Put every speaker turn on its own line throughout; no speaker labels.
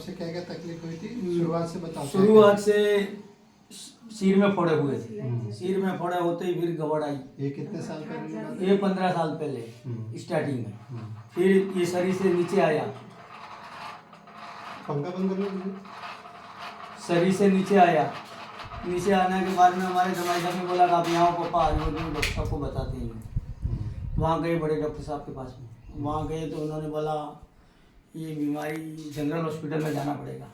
आपसे क्या क्या तकलीफ हुई थी शुरुआत से बताओ।
शुरुआत से सिर में फोड़े हुए थे, सिर में फोड़े होते ही फिर घबराहट आई।
ये कितने साल पहले की बात है?
ये 15 साल पहले स्टार्टिंग में। फिर ये शरीर से नीचे आया,
पंखा बंद कर लो दीदी।
शरीर से नीचे आया। नीचे आने के बाद में हमारे जमाई साहब ने बोला कि आप यहाँ पापा आ रही हो, डॉक्टर साहब को बताते हैं। वहाँ गए बड़े डॉक्टर साहब के पास में। वहाँ गए तो उन्होंने बोला ये बीमारी जनरल हॉस्पिटल में जाना पड़ेगा।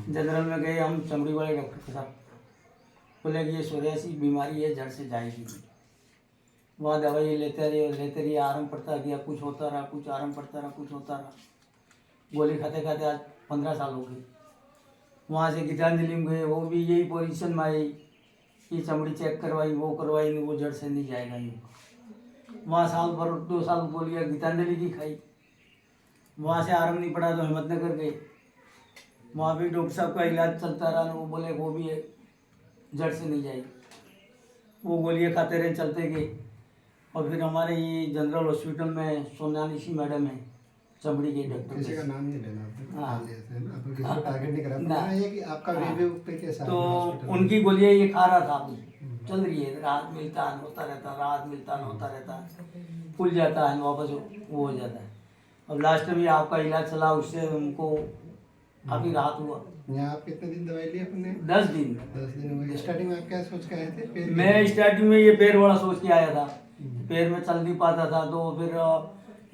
जनरल में गए हम, चमड़ी वाले डॉक्टर के साथ। बोले कि ये सोरियासिस बीमारी है, जड़ से जाएगी। वहाँ दवाई लेते रहे, आराम पड़ता गया। कुछ होता रहा, कुछ आराम पड़ता रहा, कुछ होता रहा। गोली खाते खाते आज 15 साल हो गए। वहाँ से गीतांजलि में गए, वो भी यही पोजीशन में आई कि चमड़ी चेक करवाई, वो करवाई, वो जड़ से नहीं जाएगा ये। वहाँ साल भर 2 साल गोलियाँ गीतांजलि की खाई। वहाँ से आराम नहीं पड़ा तो हिम्मतनगर गए। वहाँ भी डॉक्टर साहब का इलाज चलता रहा। वो बोले वो भी है, जड़ से नहीं जाएगी। वो गोलियाँ खाते रहे, चलते गए। और फिर हमारे ये जनरल हॉस्पिटल में सोनालिसी मैडम है, चमड़ी के डॉक्टर।
किसी का नाम नहीं लेना आपने,
हाँ।
नाम लिए थे ना, आपने किसी को टारगेट नहीं करा। पता है कि आपका रिव्यू पे कैसा
तो
है हॉस्पिटल में?
उनकी गोलियाँ ये खा रहा था अभी, चल रही है। राहत मिलता है, होता रहता, राहत मिलता है, होता रहता है, फूल जाता है, वापस वो हो जाता है। अब लास्ट में आपका इलाज चला, उससे उनको काफ़ी राहत हुआ।
यहाँ आप कितने दिन दवाई ली अपने?
10 दिन।
10 दिन हुए। स्टार्टिंग में आप क्या सोच के आए थे? पैर के
मैं
लिए?
स्टार्टिंग में ये पैर वाला सोच के आया था, पैर में चल नहीं पाता था। तो फिर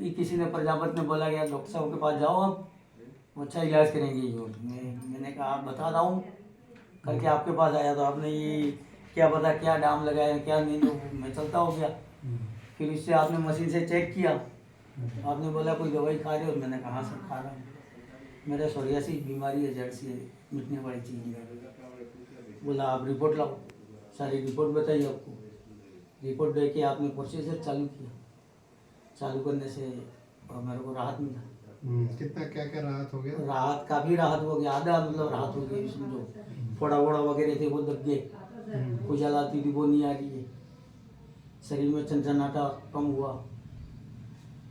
ये किसी ने, प्रजापत ने बोला गया डॉक्टर साहब के पास जाओ, आप अच्छा इलाज करेंगे। मैंने कहा आप बता रहा हूँ करके आपके पास आया। तो आपने ये क्या पता क्या डाम लगाया क्या नहीं, तो मैं चलता हो गया। फिर इससे आपने मशीन से चेक किया, आपने बोला कोई दवाई खा रहे हो? मैंने कहा हाँ सर खा रहा हूँ, मेरा सोरियासिस बीमारी है, जड़ से मिटने वाली चीज़ है। बोला आप रिपोर्ट लाओ। सारी रिपोर्ट बताई आपको। रिपोर्ट दे के आपने प्रोसीजर चालू किया। चालू करने से मेरे को राहत मिला।
कितना क्या क्या राहत हो गया?
राहत, काफ़ी राहत हो गया। आधा मतलब राहत हो गई समझो। फोड़ा वोड़ा वगैरह थे वो दब गए, खुजल आती थी वो नहीं आ रही है, शरीर में चंचनाटा कम हुआ,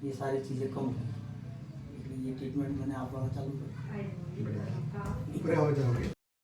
ये सारी चीज़ें कम हुई। इसलिए ये ट्रीटमेंट मैंने आप लोगों चालू कर
पूरे हो जाओगे।